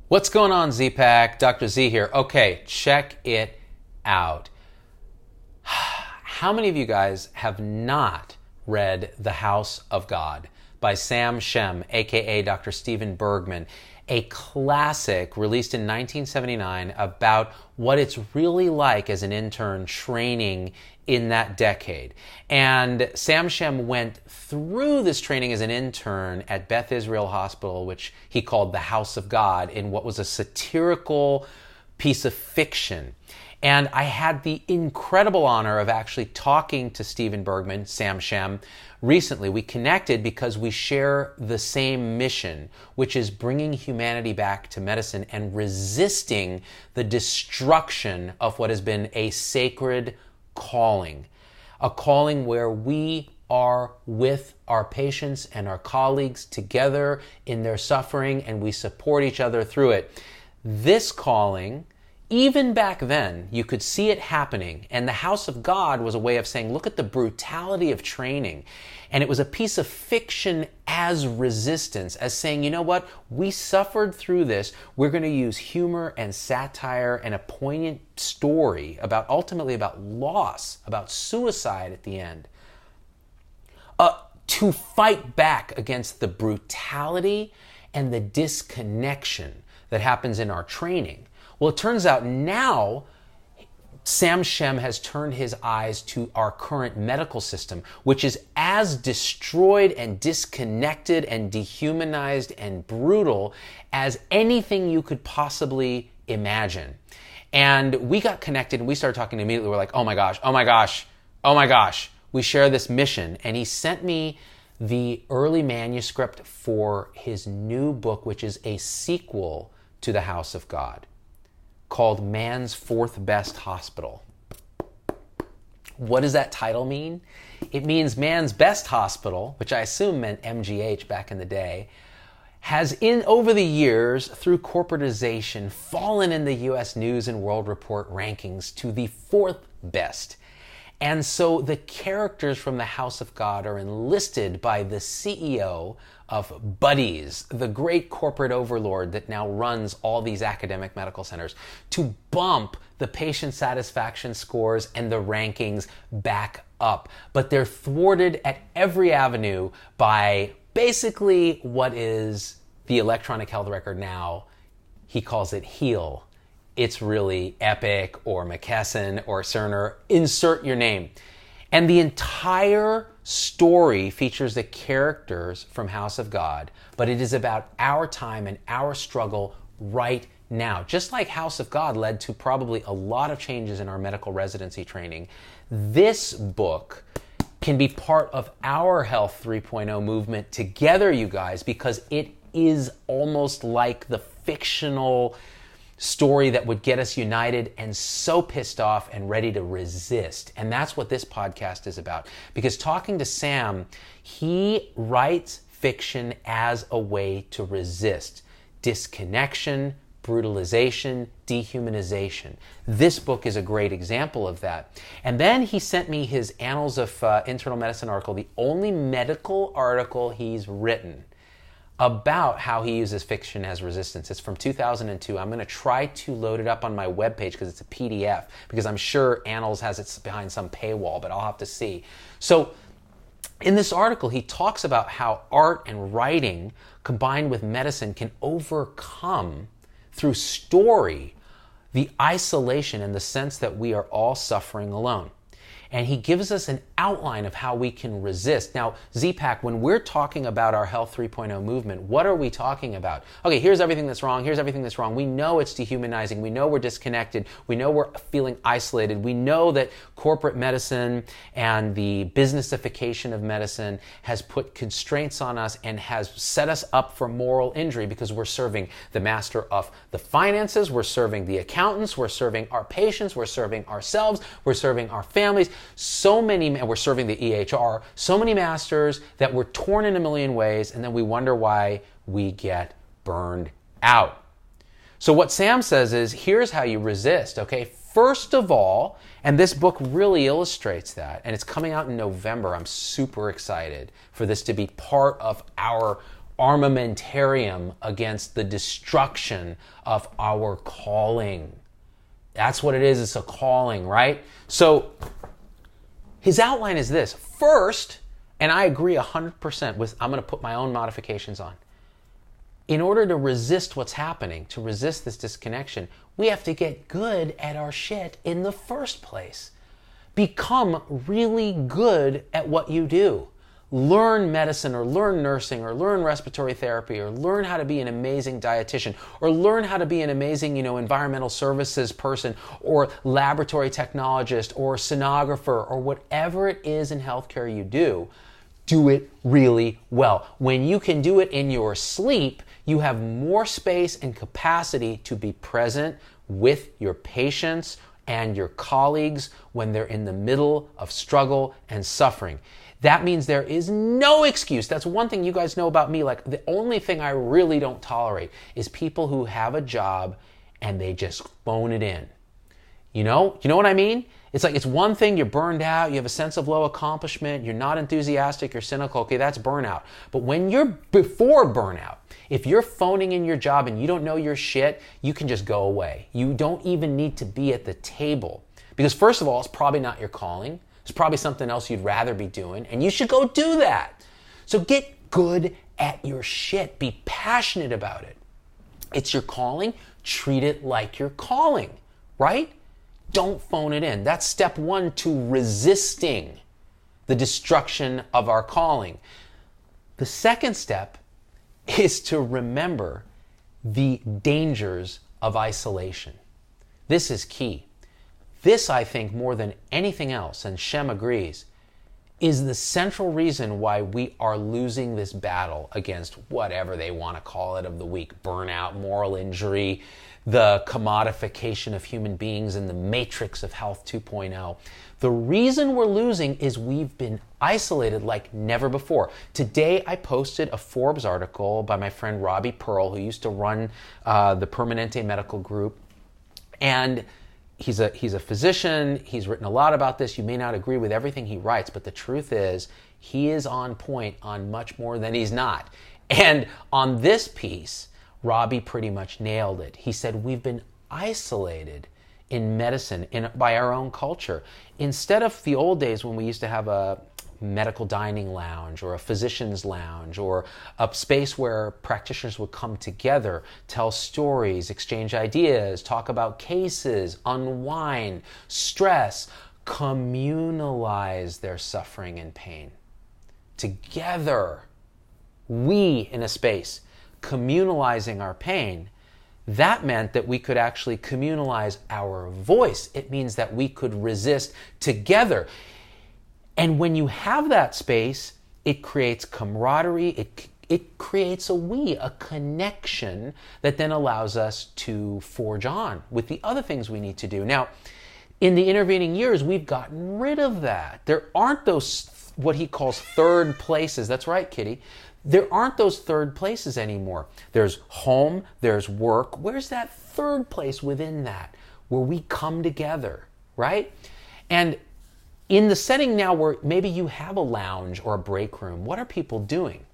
What's going on, Z-Pack? Dr. Z here. Okay, check it out. How many of you guys have not read The House of God by Sam Shem, aka Dr. Stephen Bergman, a classic released in 1979 about what it's really like as an intern training in that decade? And Sam Shem went through this training as an intern at Beth Israel Hospital, which he called The House of God, in what was a satirical piece of fiction. And I had the incredible honor of actually talking to Stephen Bergman, Sam Shem, recently. We connected because we share the same mission, which is bringing humanity back to medicine and resisting the destruction of what has been a sacred calling. A calling where we are with our patients and our colleagues together in their suffering, and we support each other through it. This calling, even back then, you could see it happening. And the House of God was a way of saying, look at the brutality of training. And it was a piece of fiction as resistance, as saying, you know what? We suffered through this. We're going to use humor and satire and a poignant story ultimately about loss, about suicide at the end, to fight back against the brutality and the disconnection that happens in our training. Well, it turns out now Sam Shem has turned his eyes to our current medical system, which is as destroyed and disconnected and dehumanized and brutal as anything you could possibly imagine. And we got connected and we started talking immediately. We're like, oh my gosh, oh my gosh, oh my gosh. We share this mission. And he sent me the early manuscript for his new book, which is a sequel to The House of God, called Man's Fourth Best Hospital. What does that title mean? It means Man's Best Hospital, which I assume meant MGH back in the day, has over the years, through corporatization, fallen in the US News and World Report rankings to the fourth best. And so the characters from the House of God are enlisted by the CEO of Buddies, the great corporate overlord that now runs all these academic medical centers, to bump the patient satisfaction scores and the rankings back up. But they're thwarted at every avenue by basically what is the electronic health record now. He calls it HEAL. It's really Epic or McKesson or Cerner, insert your name. And the entire story features the characters from House of God, but it is about our time and our struggle right now. Just like House of God led to probably a lot of changes in our medical residency training, this book can be part of our Health 3.0 movement together, you guys, because it is almost like the fictional story that would get us united and so pissed off and ready to resist. And that's what this podcast is about. Because talking to Sam, he writes fiction as a way to resist disconnection, brutalization, dehumanization. This book is a great example of that. And then he sent me his Annals of Internal Medicine article, the only medical article he's written about how he uses fiction as resistance. It's from 2002. I'm going to try to load it up on my webpage because it's a PDF, because I'm sure Annals has it behind some paywall, but I'll have to see. So in this article, he talks about how art and writing combined with medicine can overcome, through story, the isolation and the sense that we are all suffering alone. And he gives us an outline of how we can resist. Now, Z-Pack, when we're talking about our Health 3.0 movement, what are we talking about? Okay, here's everything that's wrong. Here's everything that's wrong. We know it's dehumanizing. We know we're disconnected. We know we're feeling isolated. We know that corporate medicine and the businessification of medicine has put constraints on us and has set us up for moral injury because we're serving the master of the finances. We're serving the accountants. We're serving our patients. We're serving ourselves. We're serving our families. And we're serving the EHR, so many masters that we're torn in a million ways, and then we wonder why we get burned out. So what Sam says is, here's how you resist, okay? First of all, and this book really illustrates that, and it's coming out in November. I'm super excited for this to be part of our armamentarium against the destruction of our calling. That's what it is. It's a calling, right? So his outline is this. First, and I agree 100% with, I'm going to put my own modifications on. In order to resist what's happening, to resist this disconnection, we have to get good at our shit in the first place. Become really good at what you do. Learn medicine or learn nursing or learn respiratory therapy or learn how to be an amazing dietitian or learn how to be an amazing, environmental services person or laboratory technologist or sonographer or whatever it is in healthcare you do. Do it really well. When you can do it in your sleep, you have more space and capacity to be present with your patients and your colleagues when they're in the middle of struggle and suffering. That means there is no excuse. That's one thing you guys know about me. Like, the only thing I really don't tolerate is people who have a job and they just phone it in. You know what I mean? It's like, it's one thing, you're burned out, you have a sense of low accomplishment, you're not enthusiastic, you're cynical. Okay, that's burnout. But when you're before burnout, if you're phoning in your job and you don't know your shit, you can just go away. You don't even need to be at the table. Because first of all, it's probably not your calling. It's probably something else you'd rather be doing, and you should go do that. So get good at your shit. Be passionate about it. It's your calling. Treat it like your calling, right? Don't phone it in. That's step one to resisting the destruction of our calling. The second step is to remember the dangers of isolation. This is key. This, I think, more than anything else, and Shem agrees, is the central reason why we are losing this battle against whatever they want to call it of the week. Burnout, moral injury, the commodification of human beings in the matrix of health 2.0. The reason we're losing is we've been isolated like never before. Today I posted a Forbes article by my friend Robbie Pearl, who used to run the Permanente Medical Group. And he's a physician. He's written a lot about this. You may not agree with everything he writes, but the truth is he is on point on much more than he's not. And on this piece, Robbie pretty much nailed it. He said, we've been isolated in medicine by our own culture. Instead of the old days when we used to have a medical dining lounge or a physician's lounge or a space where practitioners would come together, tell stories, exchange ideas, talk about cases, unwind, stress, communalize their suffering and pain. Together, we in a space, communalizing our pain, that meant that we could actually communalize our voice. It means that we could resist together. And when you have that space, it creates camaraderie, it creates a connection that then allows us to forge on with the other things we need to do. Now, in the intervening years, we've gotten rid of that. There aren't those, what he calls third places. That's right, Kitty. There aren't those third places anymore. There's home, there's work. Where's that third place within that where we come together, right? And in the setting now where maybe you have a lounge or a break room, what are people doing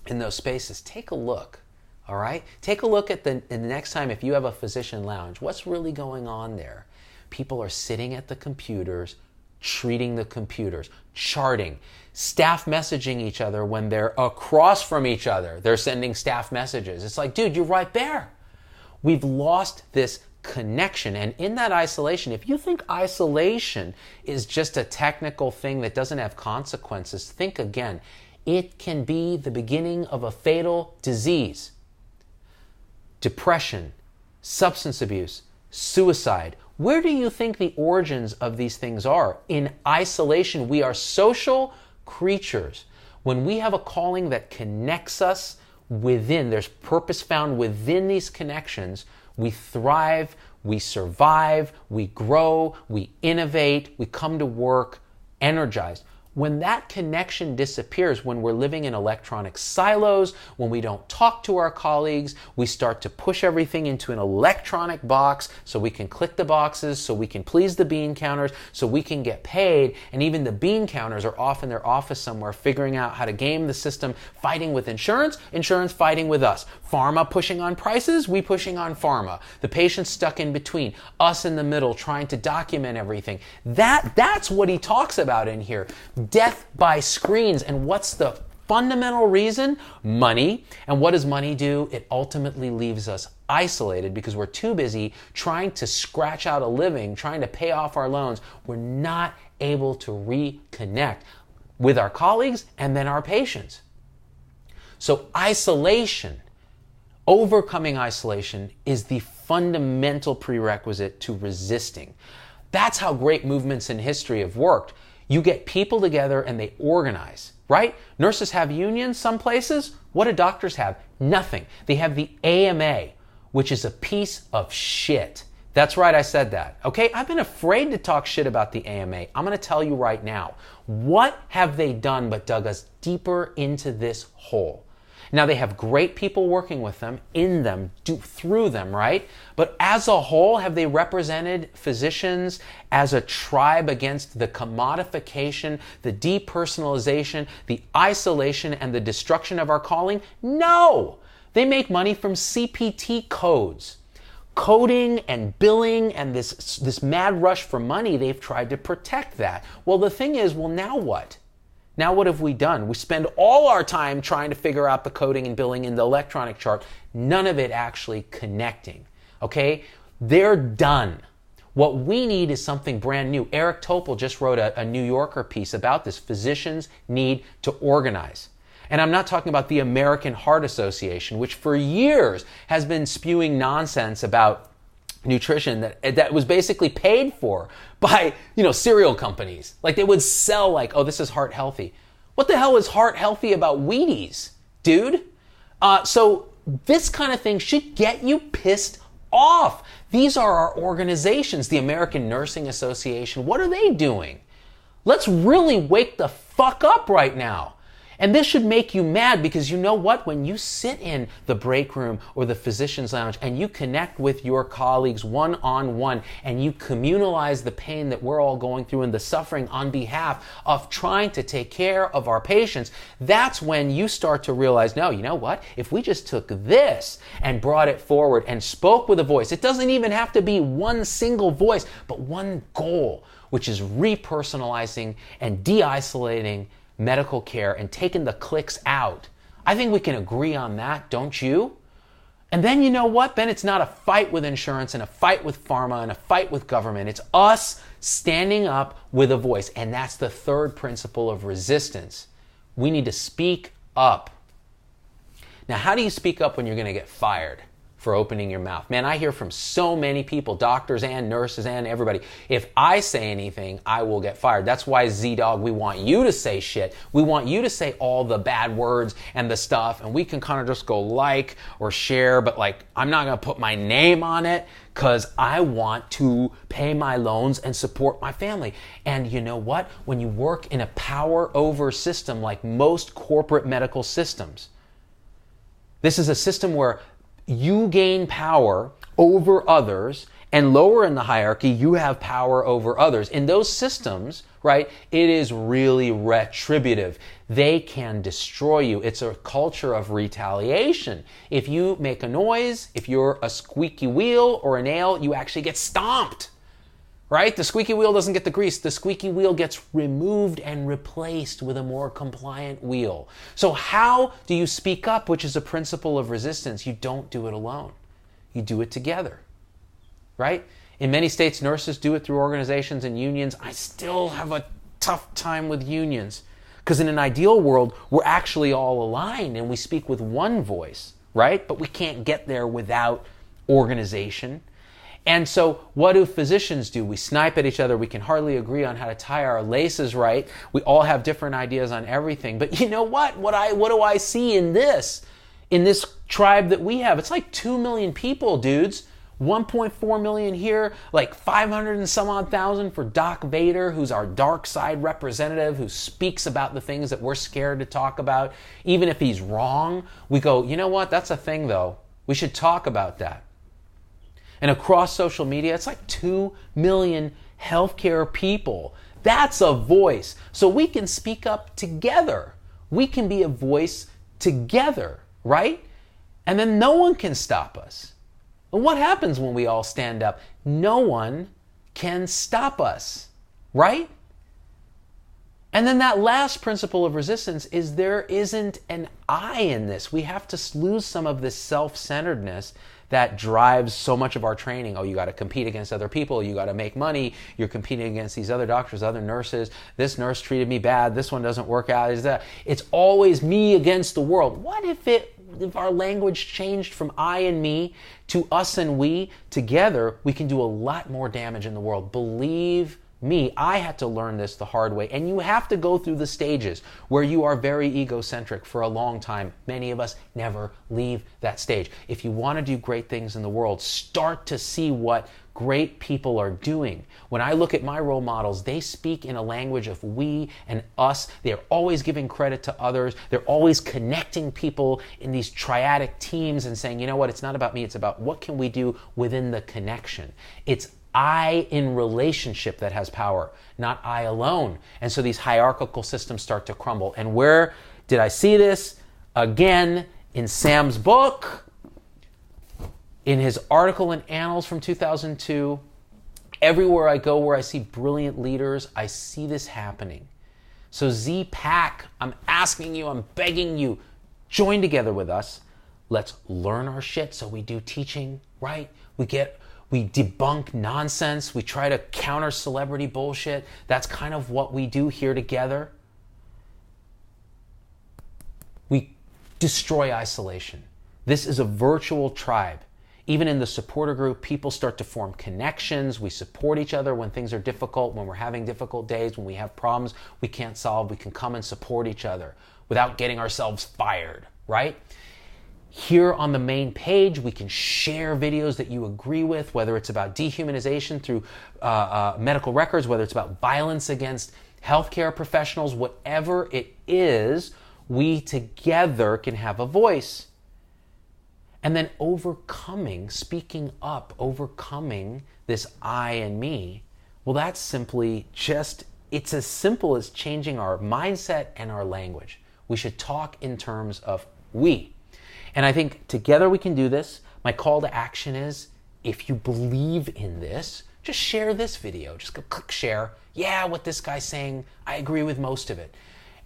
in those spaces? Take a look, all right? Take a look at the next time if you have a physician lounge. What's really going on there? People are sitting at the computers, treating the computers, charting, staff messaging each other when they're across from each other. They're sending staff messages. It's like, dude, you're right there. We've lost this connection. And in that isolation, if you think isolation is just a technical thing that doesn't have consequences, think again. It can be the beginning of a fatal disease. Depression, substance abuse, suicide. Where do you think the origins of these things are? In isolation. We are social creatures. When we have a calling that connects us within, there's purpose found within these connections, we thrive, we survive, we grow, we innovate, we come to work energized. When that connection disappears, when we're living in electronic silos, when we don't talk to our colleagues, we start to push everything into an electronic box so we can click the boxes, so we can please the bean counters, so we can get paid. And even the bean counters are off in their office somewhere figuring out how to game the system, fighting with insurance, insurance fighting with us. Pharma pushing on prices, we pushing on pharma. The patient stuck in between, us in the middle trying to document everything. That's what he talks about in here. Death by screens. And what's the fundamental reason? Money. And what does money do? It ultimately leaves us isolated because we're too busy trying to scratch out a living, trying to pay off our loans. We're not able to reconnect with our colleagues and then our patients. So isolation, overcoming isolation, is the fundamental prerequisite to resisting. That's how great movements in history have worked. You get people together and they organize, right? Nurses have unions some places. What do doctors have? Nothing. They have the AMA, which is a piece of shit. That's right, I said that. Okay, I've been afraid to talk shit about the AMA. I'm going to tell you right now. What have they done but dug us deeper into this hole? Now, they have great people working with them, in them, through them, right? But as a whole, have they represented physicians as a tribe against the commodification, the depersonalization, the isolation, and the destruction of our calling? No! They make money from CPT codes. Coding and billing and this mad rush for money, they've tried to protect that. Well, the thing is, well, now what? Now what have we done? We spend all our time trying to figure out the coding and billing in the electronic chart, none of it actually connecting, okay? They're done. What we need is something brand new. Eric Topol just wrote a New Yorker piece about this. Physicians need to organize. And I'm not talking about the American Heart Association, which for years has been spewing nonsense about nutrition that was basically paid for by, cereal companies. Like they would sell oh, this is heart healthy. What the hell is heart healthy about Wheaties, dude? So this kind of thing should get you pissed off. These are our organizations, the American Nursing Association. What are they doing? Let's really wake the fuck up right now. And this should make you mad because you know what? When you sit in the break room or the physician's lounge and you connect with your colleagues one-on-one and you communalize the pain that we're all going through and the suffering on behalf of trying to take care of our patients, that's when you start to realize, no, you know what? If we just took this and brought it forward and spoke with a voice, it doesn't even have to be one single voice, but one goal, which is repersonalizing and de-isolating medical care and taking the clicks out. I think we can agree on that, don't you? And then you know what? Then it's not a fight with insurance and a fight with pharma and a fight with government. It's us standing up with a voice. And that's the third principle of resistance. We need to speak up. Now, how do you speak up when you're going to get fired for opening your mouth? Man, I hear from so many people, doctors and nurses and everybody. If I say anything, I will get fired. That's why, Z-Dog, we want you to say shit. We want you to say all the bad words and the stuff, and we can kind of just go like or share, but I'm not going to put my name on it because I want to pay my loans and support my family. And you know what? When you work in a power over system like most corporate medical systems, this is a system where you gain power over others, and lower in the hierarchy, you have power over others. In those systems, right, it is really retributive. They can destroy you. It's a culture of retaliation. If you make a noise, if you're a squeaky wheel or a nail, you actually get stomped, right? The squeaky wheel doesn't get the grease. The squeaky wheel gets removed and replaced with a more compliant wheel. So how do you speak up, which is a principle of resistance? You don't do it alone. You do it together, right? In many states, nurses do it through organizations and unions. I still have a tough time with unions because in an ideal world, we're actually all aligned and we speak with one voice, right? But we can't get there without organization. And so what do physicians do? We snipe at each other. We can hardly agree on how to tie our laces right. We all have different ideas on everything. But you know what? What do I see in this tribe that we have? It's like 2 million people, dudes. 1.4 million here, like 500 and some odd thousand for Doc Vader, who's our dark side representative, who speaks about the things that we're scared to talk about. Even if he's wrong, we go, you know what, that's a thing though. We should talk about that. And across social media, it's like 2 million healthcare people. That's a voice. So we can speak up together. We can be a voice together, right? And then no one can stop us. And what happens when we all stand up? No one can stop us, right? And then that last principle of resistance is there isn't an I in this. We have to lose some of this self-centeredness that drives so much of our training. Oh, you got to compete against other people. You got to make money. You're competing against these other doctors, other nurses. This nurse treated me bad. This one doesn't work out. It's always me against the world. What if our language changed from I and me to us and we? Together, we can do a lot more damage in the world. Believe me, I had to learn this the hard way. And you have to go through the stages where you are very egocentric for a long time. Many of us never leave that stage. If you want to do great things in the world, start to see what great people are doing. When I look at my role models, they speak in a language of we and us. They're always giving credit to others. They're always connecting people in these triadic teams and saying, you know what, it's not about me, it's about what can we do within the connection. It's I in relationship that has power, not I alone. And so these hierarchical systems start to crumble. And where did I see this? Again, in Sam's book, in his article in Annals from 2002. Everywhere I go where I see brilliant leaders, I see this happening. So Z-Pack, I'm asking you, I'm begging you, join together with us. Let's learn our shit so we do teaching, right? We debunk nonsense. We try to counter celebrity bullshit. That's kind of what we do here together. We destroy isolation. This is a virtual tribe. Even in the supporter group, people start to form connections. We support each other when things are difficult, when we're having difficult days, when we have problems we can't solve. We can come and support each other without getting ourselves fired, right? Here on the main page, we can share videos that you agree with, whether it's about dehumanization through medical records, whether it's about violence against healthcare professionals, whatever it is, we together can have a voice. And then speaking up, overcoming this I and me, well, that's simply it's as simple as changing our mindset and our language. We should talk in terms of we. And I think together we can do this. My call to action is, if you believe in this, just share this video. Just go click share. Yeah, what this guy's saying, I agree with most of it.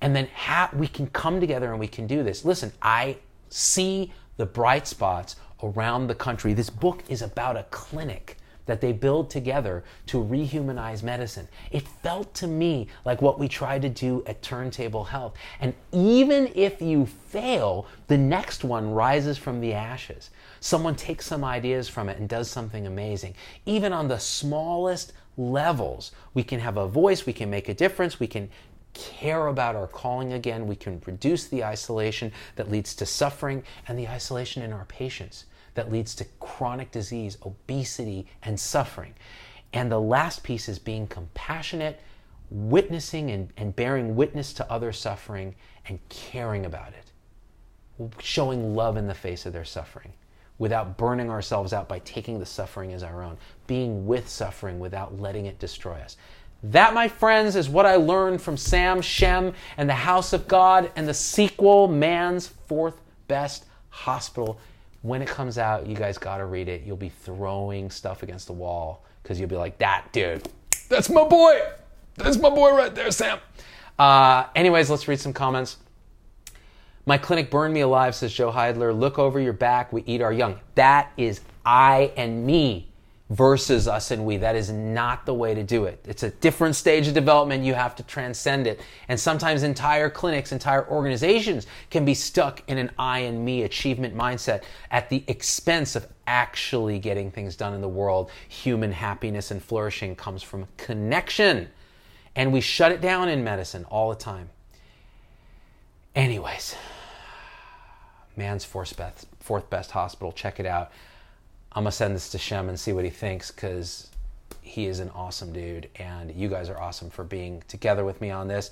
And then we can come together and we can do this. Listen, I see the bright spots around the country. This book is about a clinic that they build together to rehumanize medicine. It felt to me like what we try to do at Turntable Health. And even if you fail, the next one rises from the ashes. Someone takes some ideas from it and does something amazing. Even on the smallest levels, we can have a voice, we can make a difference, we can care about our calling again, we can reduce the isolation that leads to suffering and the isolation in our patients that leads to chronic disease, obesity, and suffering. And the last piece is being compassionate, witnessing and bearing witness to other suffering and caring about it. Showing love in the face of their suffering without burning ourselves out by taking the suffering as our own. Being with suffering without letting it destroy us. That, my friends, is what I learned from Sam Shem and the House of God and the sequel, Man's Fourth Best Hospital. When it comes out, you guys got to read it. You'll be throwing stuff against the wall because you'll be like, that dude, that's my boy. That's my boy right there, Sam. Anyways, let's read some comments. My clinic burned me alive, says Joe Heidler. Look over your back. We eat our young. That is I and me versus us and we. That is not the way to do it. It's a different stage of development. You have to transcend it. And sometimes entire clinics, entire organizations can be stuck in an I and me achievement mindset at the expense of actually getting things done in the world. Human happiness and flourishing comes from connection. And we shut it down in medicine all the time. Anyways, Man's Fourth Best Hospital. Check it out. I'm going to send this to Shem and see what he thinks, because he is an awesome dude, and you guys are awesome for being together with me on this.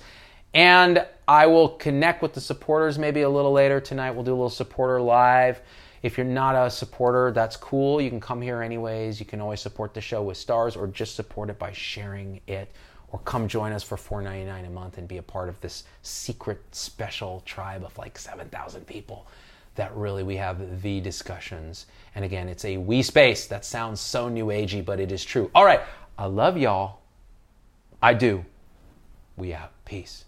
And I will connect with the supporters maybe a little later tonight. We'll do a little supporter live. If you're not a supporter, that's cool. You can come here anyways. You can always support the show with stars, or just support it by sharing it, or come join us for $4.99 a month and be a part of this secret special tribe of like 7,000 people that really we have the discussions. And again, it's a we space. That sounds so new agey, but it is true. All right. I love y'all. I do. We out. Peace.